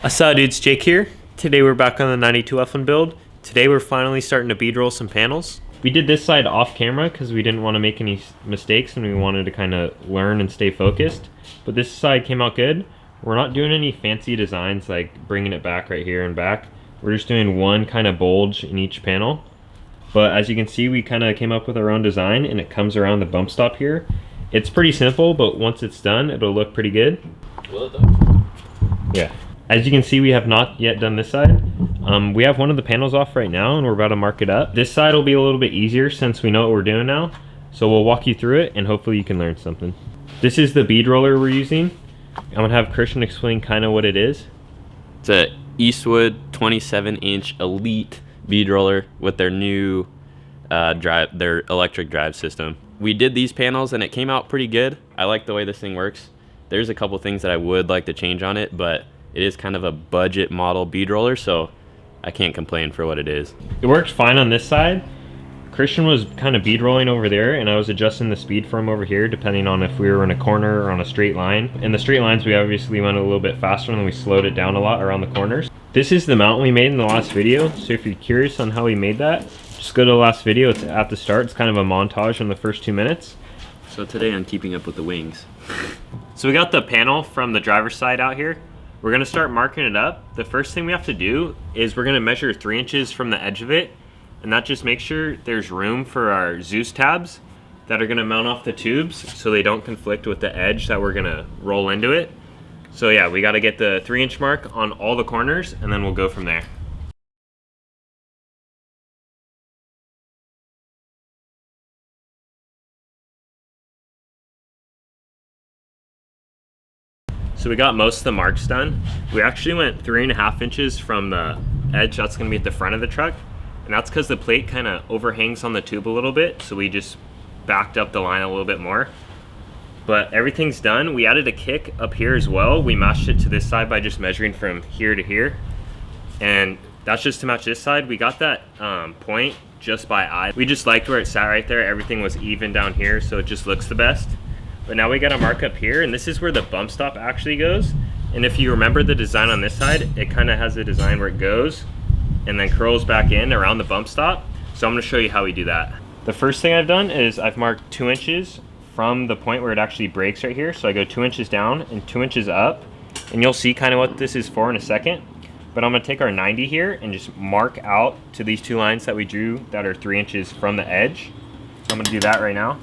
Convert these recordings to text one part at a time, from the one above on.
What's dudes, Jake here. Today we're back on the 92 F1 build. Today we're finally starting to bead roll some panels. We did this side off camera because we didn't want to make any mistakes and we wanted to kind of learn and stay focused. But this side came out good. We're not doing any fancy designs like bringing it back right here and back. We're just doing one kind of bulge in each panel. But as you can see, we kind of came up with our own design and it comes around the bump stop here. It's pretty simple, but once it's done, it'll look pretty good. Will it though? Yeah. As you can see, we have not yet done this side. We have one of the panels off right now and we're about to mark it up. This side will be a little bit easier since we know what we're doing now. So we'll walk you through it and hopefully you can learn something. This is the bead roller we're using. I'm gonna have Christian explain kind of what it is. It's a Eastwood 27-inch Elite bead roller with their new their electric drive system. We did these panels and it came out pretty good. I like the way this thing works. There's a couple things that I would like to change on it, but it is kind of a budget model bead roller, so I can't complain for what it is. It works fine on this side. Christian was kind of bead rolling over there and I was adjusting the speed for him over here depending on if we were in a corner or on a straight line. In the straight lines we obviously went a little bit faster and then we slowed it down a lot around the corners. This is the mount we made in the last video, so if you're curious on how we made that, just go to the last video. It's at the start. It's kind of a montage in the first 2 minutes. So today I'm keeping up with the wings. So we got the panel from the driver's side out here. We're gonna start marking it up. The first thing we have to do is we're gonna measure 3 inches from the edge of it, and that just makes sure there's room for our Zeus tabs that are gonna mount off the tubes so they don't conflict with the edge that we're gonna roll into it. So yeah, we gotta get the 3-inch mark on all the corners and then we'll go from there. So we got most of the marks done. We actually went 3.5 inches from the edge that's gonna be at the front of the truck. And that's because the plate kind of overhangs on the tube a little bit. So we just backed up the line a little bit more. But everything's done. We added a kick up here as well. We matched it to this side by just measuring from here to here. And that's just to match this side. We got that point just by eye. We just liked where it sat right there. Everything was even down here, so it just looks the best. But now we got a mark up here, and this is where the bump stop actually goes. And if you remember the design on this side, it kind of has a design where it goes and then curls back in around the bump stop. So I'm gonna show you how we do that. The first thing I've done is I've marked 2 inches from the point where it actually breaks right here. So I go 2 inches down and 2 inches up, and you'll see kind of what this is for in a second. But I'm gonna take our 90 here and just mark out to these 2 lines that we drew that are 3 inches from the edge. So I'm gonna do that right now.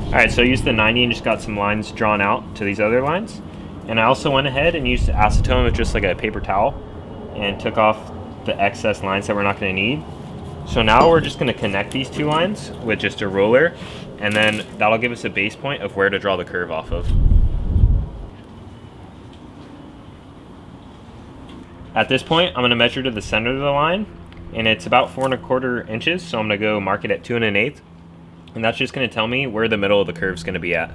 All right, so I used the 90 and just got some lines drawn out to these other lines. And I also went ahead and used acetone with just like a paper towel and took off the excess lines that we're not gonna need. So now we're just gonna connect these 2 lines with just a ruler, and then that'll give us a base point of where to draw the curve off of. At this point, I'm gonna measure to the center of the line, and it's about 4¼ inches, so I'm gonna go mark it at 2 1/8. And that's just gonna tell me where the middle of the curve's gonna be at.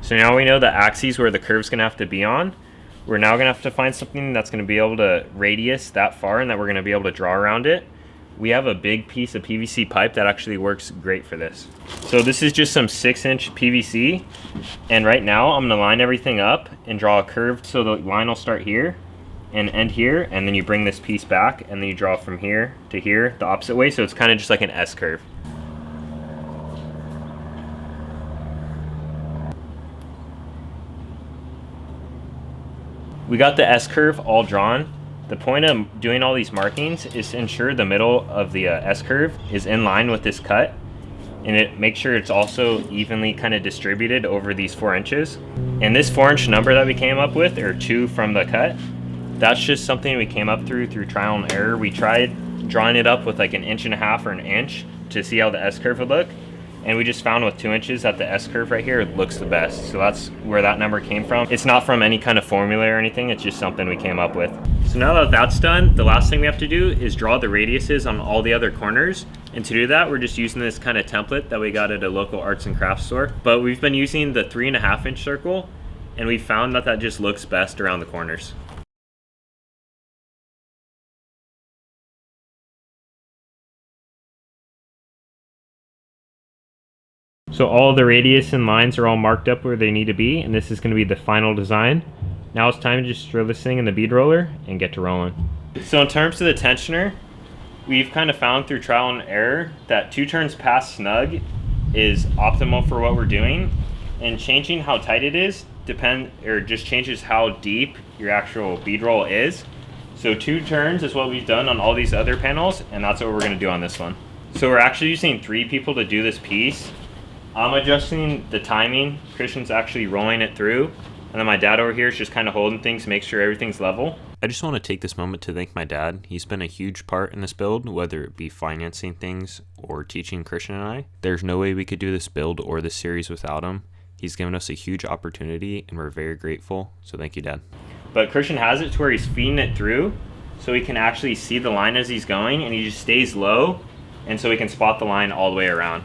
So now we know the axes where the curve's gonna have to be on. We're now gonna have to find something that's gonna be able to radius that far and that we're gonna be able to draw around it. We have a big piece of PVC pipe that actually works great for this. So this is just some 6-inch PVC. And right now I'm gonna line everything up and draw a curve so the line will start here and end here, and then you bring this piece back and then you draw from here to here the opposite way, so it's kind of just like an S curve. We got the S curve all drawn. The point of doing all these markings is to ensure the middle of the S curve is in line with this cut, and it makes sure it's also evenly kind of distributed over these 4 inches. And this 4-inch number that we came up with, or 2 from the cut, that's just something we came up through trial and error. We tried drawing it up with like 1.5 inches or 1 inch to see how the S curve would look. And we just found with 2 inches that the S curve right here looks the best. So that's where that number came from. It's not from any kind of formula or anything. It's just something we came up with. So now that that's done, the last thing we have to do is draw the radiuses on all the other corners. And to do that, we're just using this kind of template that we got at a local arts and crafts store. But we've been using the 3.5 inch circle, and we found that that just looks best around the corners. So all the radius and lines are all marked up where they need to be, and this is going to be the final design. Now it's time to just throw this thing in the bead roller and get to rolling. So in terms of the tensioner, we've kind of found through trial and error that 2 turns past snug is optimal for what we're doing, and changing how tight it is just changes how deep your actual bead roll is. So 2 turns is what we've done on all these other panels, and that's what we're going to do on this one. So we're actually using 3 people to do this piece. I'm adjusting the timing, Christian's actually rolling it through, and then my dad over here is just kind of holding things to make sure everything's level. I just want to take this moment to thank my dad. He's been a huge part in this build, whether it be financing things or teaching Christian and I. There's no way we could do this build or this series without him. He's given us a huge opportunity, and we're very grateful. So thank you, Dad. But Christian has it to where he's feeding it through, so he can actually see the line as he's going, and he just stays low, and so we can spot the line all the way around.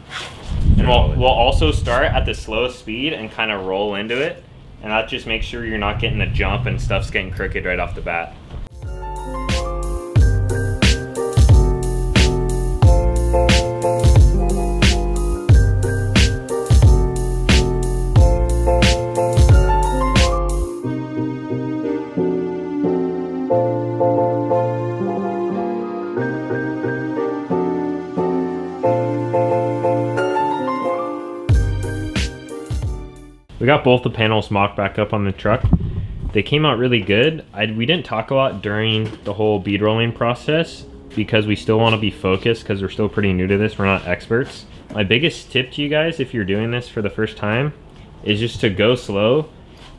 And we'll also start at the slowest speed and kind of roll into it, and that just makes sure you're not getting a jump and stuff's getting crooked right off the bat. We got both the panels mocked back up on the truck. They came out really good. We didn't talk a lot during the whole bead rolling process because we still want to be focused because we're still pretty new to this. We're not experts. My biggest tip to you guys, if you're doing this for the first time, is just to go slow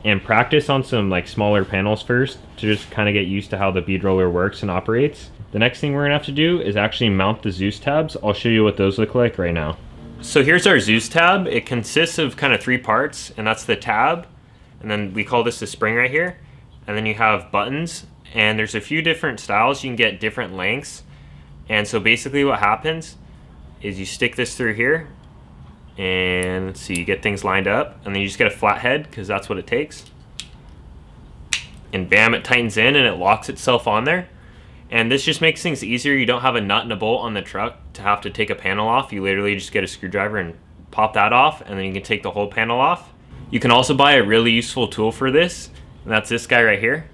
and practice on some like smaller panels first to just kind of get used to how the bead roller works and operates. The next thing we're gonna have to do is actually mount the Zeus tabs. I'll show you what those look like right now. So here's our Zeus tab. It consists of kind of 3 parts, and that's the tab, and then we call this the spring right here, and then you have buttons, and there's a few different styles. You can get different lengths, and so basically what happens is you stick this through here, and let's see, you get things lined up, and then you just get a flat head because that's what it takes, and bam, it tightens in and it locks itself on there. And this just makes things easier. You don't have a nut and a bolt on the truck to have to take a panel off. You literally just get a screwdriver and pop that off, and then you can take the whole panel off. You can also buy a really useful tool for this, and that's this guy right here.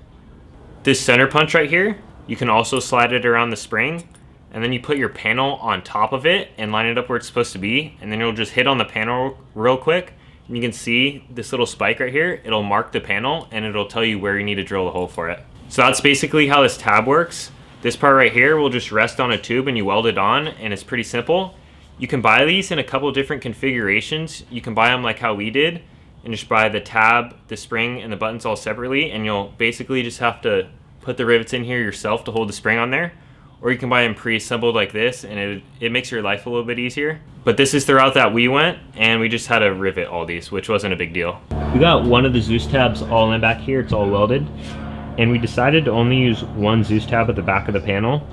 This center punch right here, you can also slide it around the spring, and then you put your panel on top of it and line it up where it's supposed to be, and then you'll just hit on the panel real quick, and you can see this little spike right here. It'll mark the panel, and it'll tell you where you need to drill a hole for it. So that's basically how this tab works. This part right here will just rest on a tube and you weld it on, and it's pretty simple. You can buy these in a couple different configurations. You can buy them like how we did and just buy the tab, the spring, and the buttons all separately, and you'll basically just have to put the rivets in here yourself to hold the spring on there. Or you can buy them pre-assembled like this, and it makes your life a little bit easier. But this is the route that we went, and we just had to rivet all these, which wasn't a big deal. We got one of the Zeus tabs all in back here. It's all welded. And we decided to only use one Zeus tab at the back of the panel.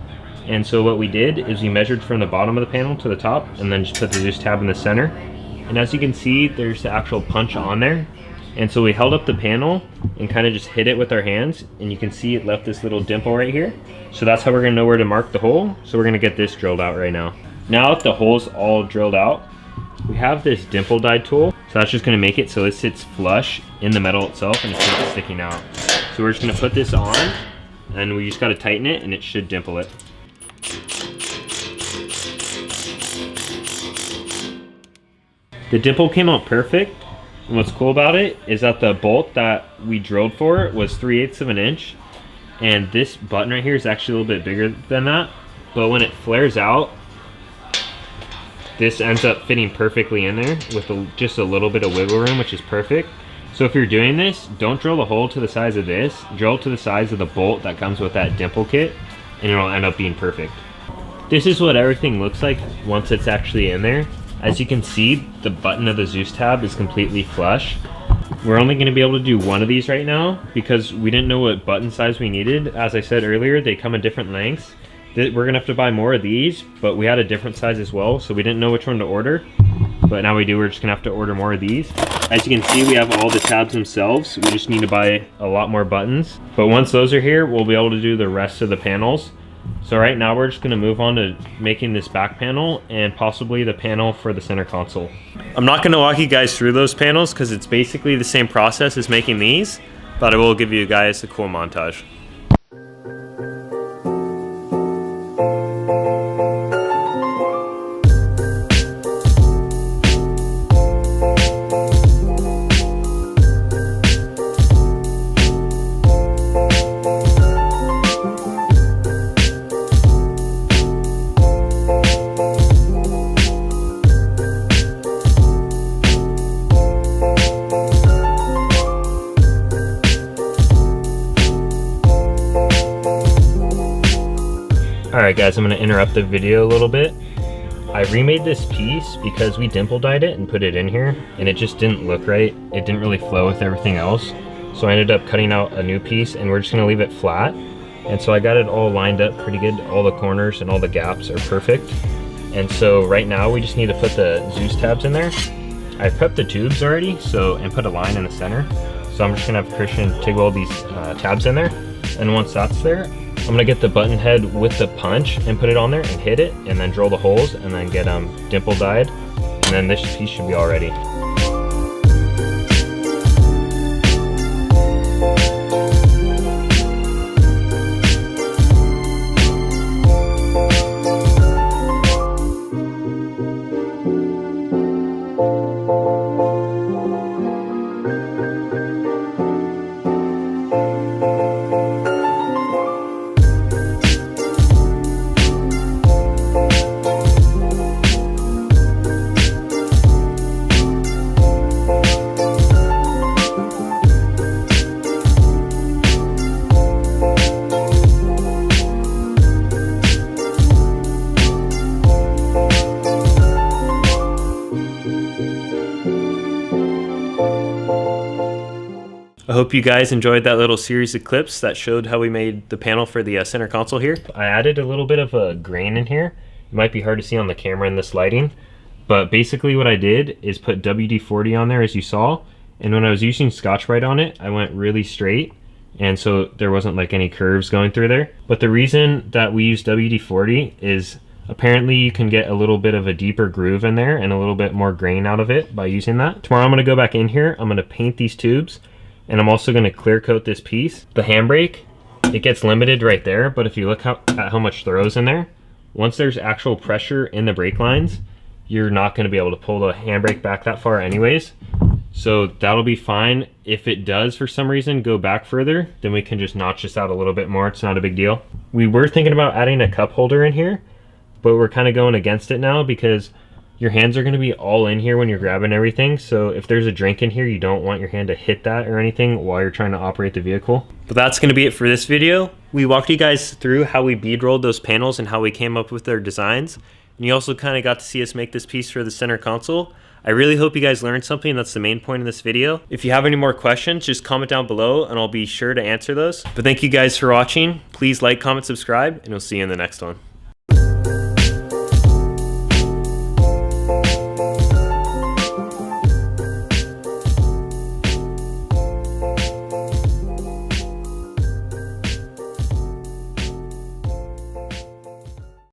And so what we did is we measured from the bottom of the panel to the top, and then just put the Zeus tab in the center. And as you can see, there's the actual punch on there. And so we held up the panel and kind of just hit it with our hands, and you can see it left this little dimple right here. So that's how we're gonna know where to mark the hole. So we're gonna get this drilled out right now. Now that the hole's all drilled out, we have this dimple die tool. So that's just gonna make it so it sits flush in the metal itself and it's not sticking out. So we're just gonna put this on, and we just gotta tighten it, and it should dimple it. The dimple came out perfect, and what's cool about it is that the bolt that we drilled for was 3/8 of an inch, and this button right here is actually a little bit bigger than that, but when it flares out, this ends up fitting perfectly in there with just a little bit of wiggle room, which is perfect. So if you're doing this, don't drill a hole to the size of this, drill to the size of the bolt that comes with that dimple kit, and it'll end up being perfect. This is what everything looks like once it's actually in there. As you can see, the button of the Zeus tab is completely flush. We're only gonna be able to do one of these right now because we didn't know what button size we needed. As I said earlier, they come in different lengths. We're gonna have to buy more of these, but we had a different size as well, so we didn't know which one to order. But now we do, we're just gonna have to order more of these. As you can see, we have all the tabs themselves. We just need to buy a lot more buttons. But once those are here, we'll be able to do the rest of the panels. So right now we're just gonna move on to making this back panel and possibly the panel for the center console. I'm not gonna walk you guys through those panels because it's basically the same process as making these, but I will give you guys a cool montage. Alright guys, I'm going to interrupt the video a little bit. I remade this piece because we dimple dyed it and put it in here, and it just didn't look right. It didn't really flow with everything else. So I ended up cutting out a new piece, and we're just going to leave it flat. And so I got it all lined up pretty good. All the corners and all the gaps are perfect. And so right now we just need to put the Zeus tabs in there. I prepped the tubes already, and put a line in the center. So I'm just going to have Christian TIG weld these tabs in there. And once that's there, I'm gonna get the button head with the punch and put it on there and hit it, and then drill the holes and then get dimple dyed, and then this piece should be all ready. I hope you guys enjoyed that little series of clips that showed how we made the panel for the center console here. I added a little bit of a grain in here. It might be hard to see on the camera in this lighting, but basically what I did is put WD-40 on there, as you saw, and when I was using Scotch-Brite on it, I went really straight, and so there wasn't like any curves going through there. But the reason that we use WD-40 is apparently you can get a little bit of a deeper groove in there and a little bit more grain out of it by using that. Tomorrow I'm going to go back in here, I'm going to paint these tubes, and I'm also going to clear coat this piece. The handbrake, it gets limited right there, but if you look at how much throws in there, once there's actual pressure in the brake lines, you're not going to be able to pull the handbrake back that far anyways. So that'll be fine. If it does for some reason go back further, then we can just notch this out a little bit more. It's not a big deal. We were thinking about adding a cup holder in here, but we're kind of going against it now because your hands are going to be all in here when you're grabbing everything. So if there's a drink in here, you don't want your hand to hit that or anything while you're trying to operate the vehicle. But that's going to be it for this video. We walked you guys through how we bead rolled those panels and how we came up with their designs. And you also kind of got to see us make this piece for the center console. I really hope you guys learned something. That's the main point of this video. If you have any more questions, just comment down below and I'll be sure to answer those. But thank you guys for watching. Please like, comment, subscribe, and we'll see you in the next one.